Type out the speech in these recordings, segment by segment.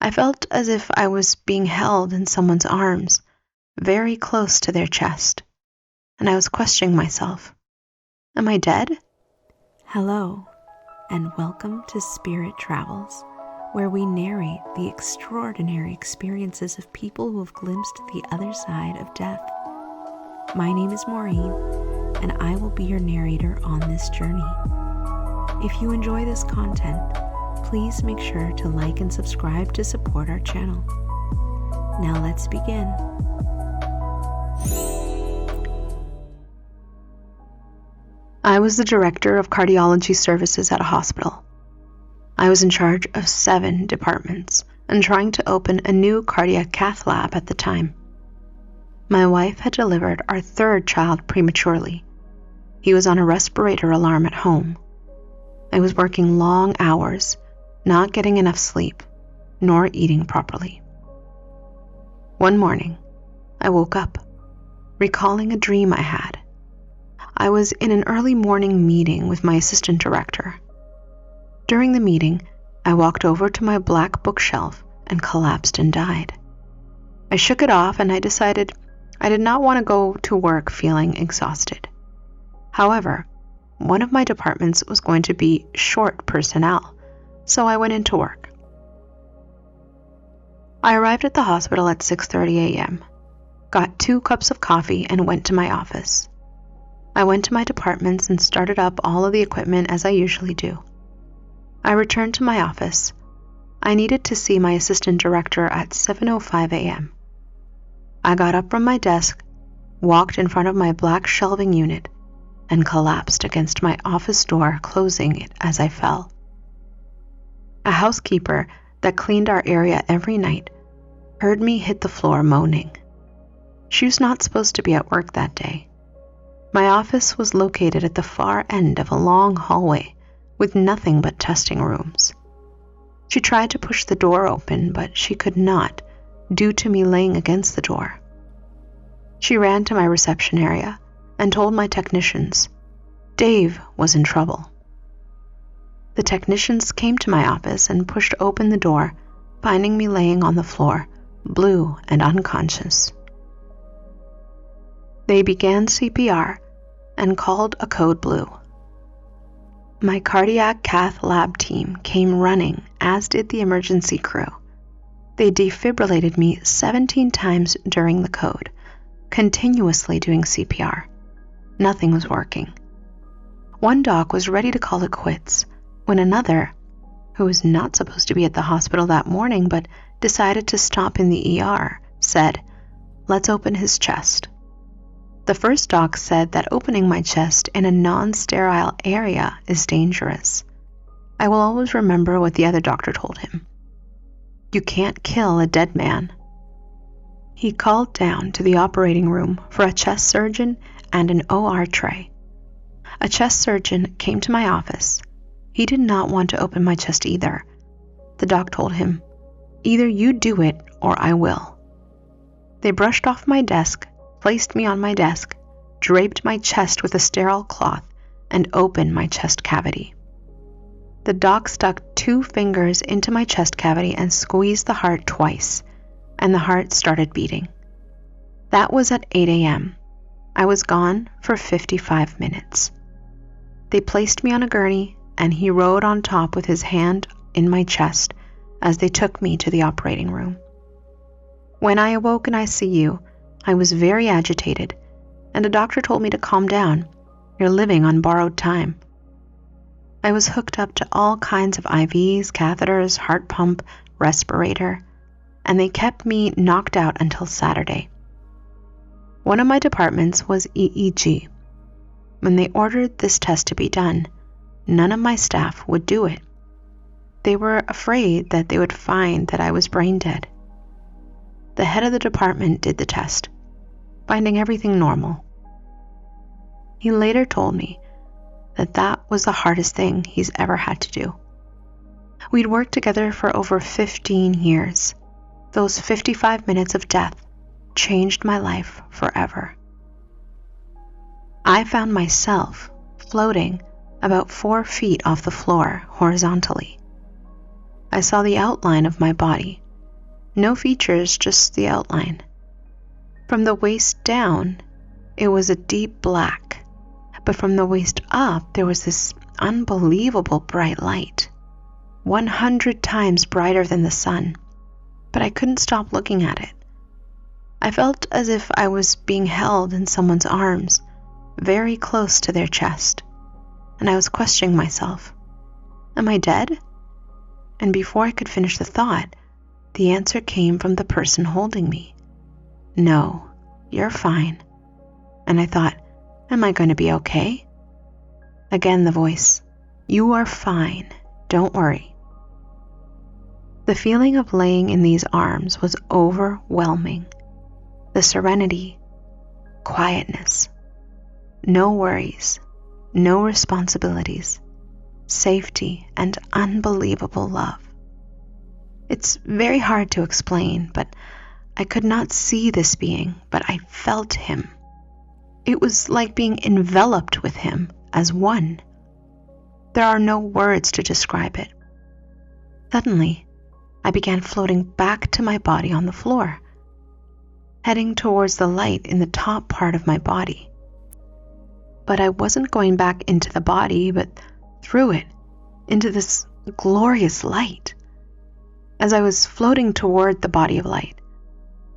I felt as if I was being held in someone's arms, very close to their chest, and I was questioning myself. Am I dead? Hello, and welcome to Spirit Travels, where we narrate the extraordinary experiences of people who have glimpsed the other side of death. My name is Maureen, and I will be your narrator on this journey. If you enjoy this content, please make sure to like and subscribe to support our channel. Now let's begin. I was the director of cardiology services at a hospital. I was in charge of 7 departments and trying to open a new cardiac cath lab at the time. My wife had delivered our 3rd child prematurely. He was on a respirator alarm at home. I was working long hours, not getting enough sleep, nor eating properly. One morning, I woke up, recalling a dream I had. I was in an early morning meeting with my assistant director. During the meeting, I walked over to my black bookshelf and collapsed and died. I shook it off and I decided I did not want to go to work feeling exhausted. However, one of my departments was going to be short personnel, so I went into work. I arrived at the hospital at 6:30 a.m., got 2 cups of coffee and went to my office. I went to my departments and started up all of the equipment as I usually do. I returned to my office. I needed to see my assistant director at 7:05 a.m. I got up from my desk, walked in front of my black shelving unit, and collapsed against my office door, closing it as I fell. A housekeeper that cleaned our area every night heard me hit the floor moaning. She was not supposed to be at work that day. My office was located at the far end of a long hallway with nothing but testing rooms. She tried to push the door open, but she could not, due to me laying against the door. She ran to my reception area and told my technicians Dave was in trouble. The technicians came to my office and pushed open the door, finding me laying on the floor, blue and unconscious. They began CPR and called a code blue. My cardiac cath lab team came running, as did the emergency crew. They defibrillated me 17 times during the code, continuously doing CPR. Nothing was working. One doc was ready to call it quits when another, who was not supposed to be at the hospital that morning but decided to stop in the ER, said, "Let's open his chest." The first doc said that opening my chest in a non-sterile area is dangerous. I will always remember what the other doctor told him. You can't kill a dead man. He called down to the operating room for a chest surgeon and an OR tray. A chest surgeon came to my office. He did not want to open my chest either. The doc told him, "Either you do it or I will." They brushed off my desk, placed me on my desk, draped my chest with a sterile cloth, and opened my chest cavity. The doc stuck 2 fingers into my chest cavity and squeezed the heart twice, and the heart started beating. That was at 8 a.m. I was gone for 55 minutes. They placed me on a gurney, and he rode on top with his hand in my chest as they took me to the operating room. When I awoke in ICU, I was very agitated, and a doctor told me to calm down. You're living on borrowed time. I was hooked up to all kinds of IVs, catheters, heart pump, respirator, and they kept me knocked out until Saturday. One of my departments was EEG. When they ordered this test to be done, none of my staff would do it. They were afraid that they would find that I was brain dead. The head of the department did the test, finding everything normal. He later told me that that was the hardest thing he's ever had to do. We'd worked together for over 15 years. Those 55 minutes of death changed my life forever. I found myself floating about 4 feet off the floor horizontally. I saw the outline of my body No features, just the outline. From the waist down, it was a deep black, but from the waist up, there was this unbelievable bright light, 100 times brighter than the sun, but I couldn't stop looking at it. I felt as if I was being held in someone's arms, very close to their chest, and I was questioning myself, am I dead? And before I could finish the thought, the answer came from the person holding me. No, you're fine. And I thought, am I going to be okay? Again the voice, you are fine, don't worry. The feeling of laying in these arms was overwhelming. The serenity, quietness, no worries, no responsibilities, safety, and unbelievable love. It's very hard to explain, but I could not see this being, but I felt him. It was like being enveloped with him as one. There are no words to describe it. Suddenly, I began floating back to my body on the floor, heading towards the light in the top part of my body. But I wasn't going back into the body, but through it, into this glorious light. As I was floating toward the body of light,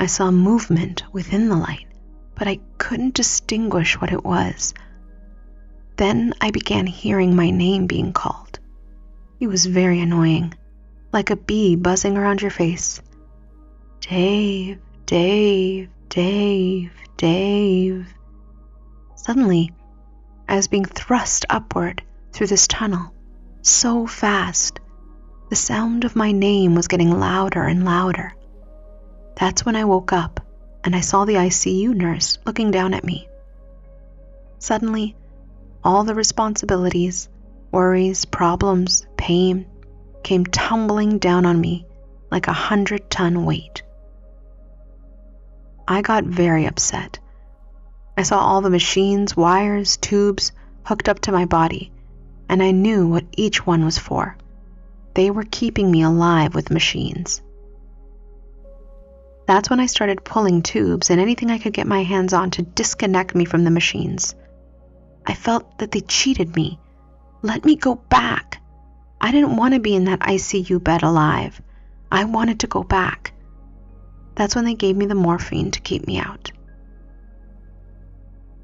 I saw movement within the light, but I couldn't distinguish what it was. Then I began hearing my name being called. It was very annoying, like a bee buzzing around your face. Dave, Dave, Dave, Dave. Suddenly, I was being thrust upward through this tunnel, so fast. The sound of my name was getting louder and louder. That's when I woke up and I saw the ICU nurse looking down at me. Suddenly, all the responsibilities, worries, problems, pain came tumbling down on me like 100-ton weight. I got very upset. I saw all the machines, wires, tubes hooked up to my body, and I knew what each one was for. They were keeping me alive with machines. That's when I started pulling tubes and anything I could get my hands on to disconnect me from the machines. I felt that they cheated me. Let me go back. I didn't want to be in that ICU bed alive. I wanted to go back. That's when they gave me the morphine to keep me out.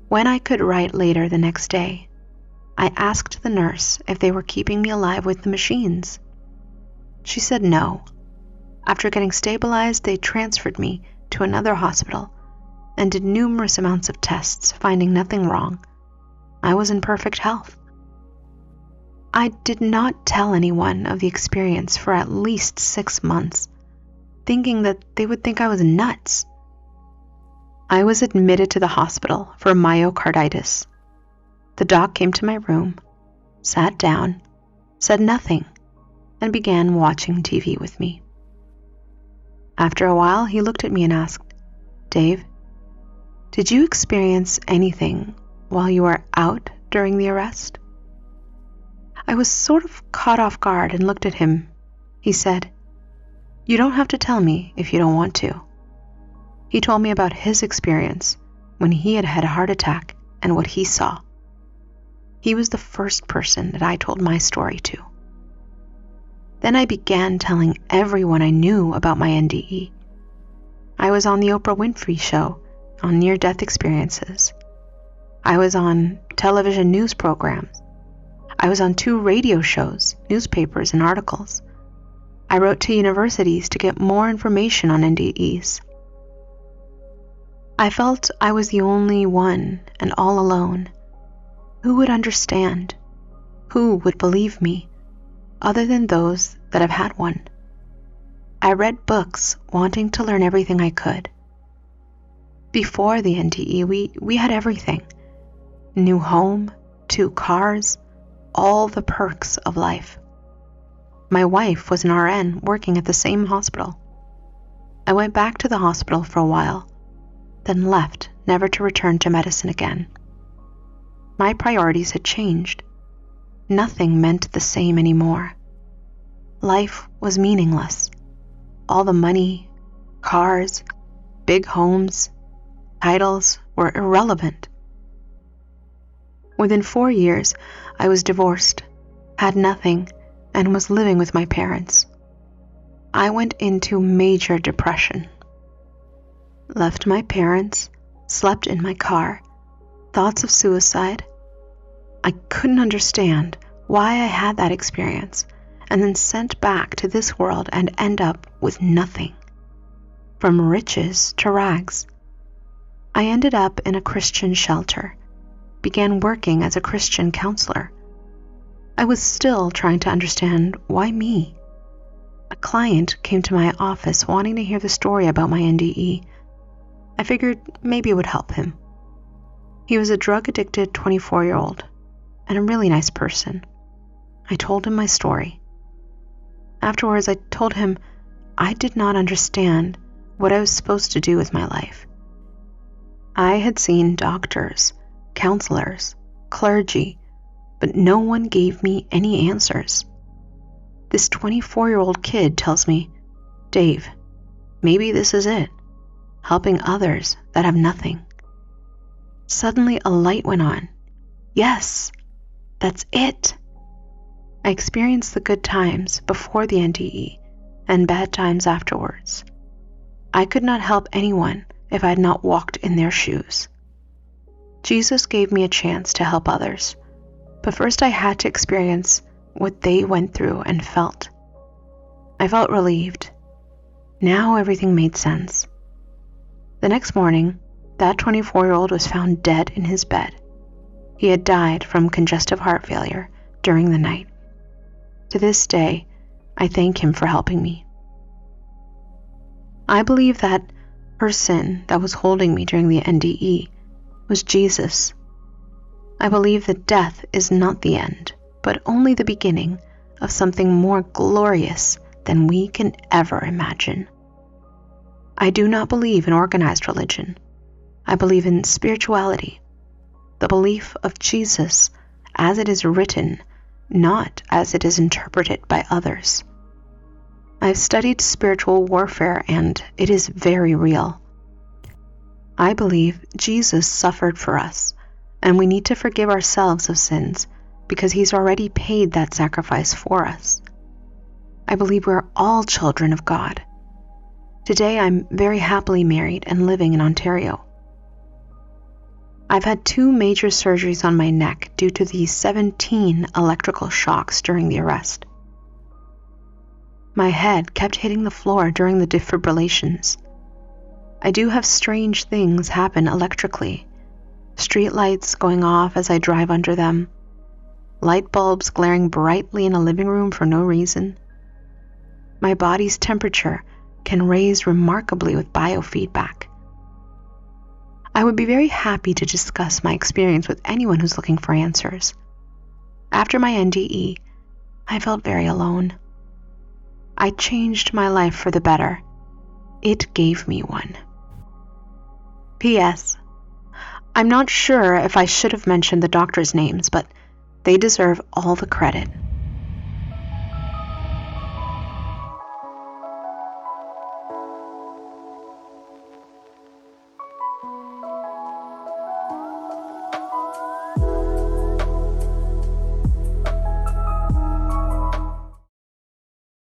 When I could write later the next day, I asked the nurse if they were keeping me alive with the machines. She said no. After getting stabilized, they transferred me to another hospital and did numerous amounts of tests, finding nothing wrong. I was in perfect health. I did not tell anyone of the experience for at least 6 months, thinking that they would think I was nuts. I was admitted to the hospital for myocarditis. The doc came to my room, sat down, said nothing, and began watching TV with me. After a while, he looked at me and asked, "Dave, did you experience anything while you were out during the arrest?" I was sort of caught off guard and looked at him. He said, "You don't have to tell me if you don't want to." He told me about his experience when he had had a heart attack and what he saw. He was the first person that I told my story to. Then I began telling everyone I knew about my NDE. I was on the Oprah Winfrey Show on near-death experiences. I was on television news programs. I was on 2 radio shows, newspapers, and articles. I wrote to universities to get more information on NDEs. I felt I was the only one and all alone. Who would understand? Who would believe me, other than those that have had one? I read books wanting to learn everything I could. Before the NDE, we had everything. New home, 2 cars, all the perks of life. My wife was an RN working at the same hospital. I went back to the hospital for a while, then left, never to return to medicine again. My priorities had changed. Nothing meant the same anymore. Life was meaningless. All the money, cars, big homes, titles were irrelevant. Within 4 years, I was divorced, had nothing, and was living with my parents. I went into major depression. Left my parents, slept in my car, thoughts of suicide. I couldn't understand why I had that experience, and then sent back to this world and end up with nothing. From riches to rags. I ended up in a Christian shelter, began working as a Christian counselor. I was still trying to understand why me. A client came to my office wanting to hear the story about my NDE. I figured maybe it would help him. He was a drug-addicted 24-year-old and a really nice person. I told him my story. Afterwards, I told him I did not understand what I was supposed to do with my life. I had seen doctors, counselors, clergy, but no one gave me any answers. This 24-year-old kid tells me, "Dave, maybe this is it, helping others that have nothing." Suddenly a light went on. Yes, that's it. I experienced the good times before the NDE and bad times afterwards. I could not help anyone if I had not walked in their shoes. Jesus gave me a chance to help others, but first I had to experience what they went through and felt. I felt relieved. Now everything made sense. The next morning, that 24-year-old was found dead in his bed. He had died from congestive heart failure during the night. To this day, I thank him for helping me. I believe that person that was holding me during the NDE was Jesus. I believe that death is not the end, but only the beginning of something more glorious than we can ever imagine. I do not believe in organized religion. I believe in spirituality, the belief of Jesus as it is written, not as it is interpreted by others. I've studied spiritual warfare and it is very real. I believe Jesus suffered for us, and we need to forgive ourselves of sins because he's already paid that sacrifice for us. I believe we're all children of God. Today I'm very happily married and living in Ontario. I've had 2 major surgeries on my neck due to the 17 electrical shocks during the arrest. My head kept hitting the floor during the defibrillations. I do have strange things happen electrically. Street lights going off as I drive under them. Light bulbs glaring brightly in a living room for no reason. My body's temperature can raise remarkably with biofeedback. I would be very happy to discuss my experience with anyone who's looking for answers. After my NDE, I felt very alone. I changed my life for the better. It gave me one. P.S. I'm not sure if I should have mentioned the doctors' names, but they deserve all the credit.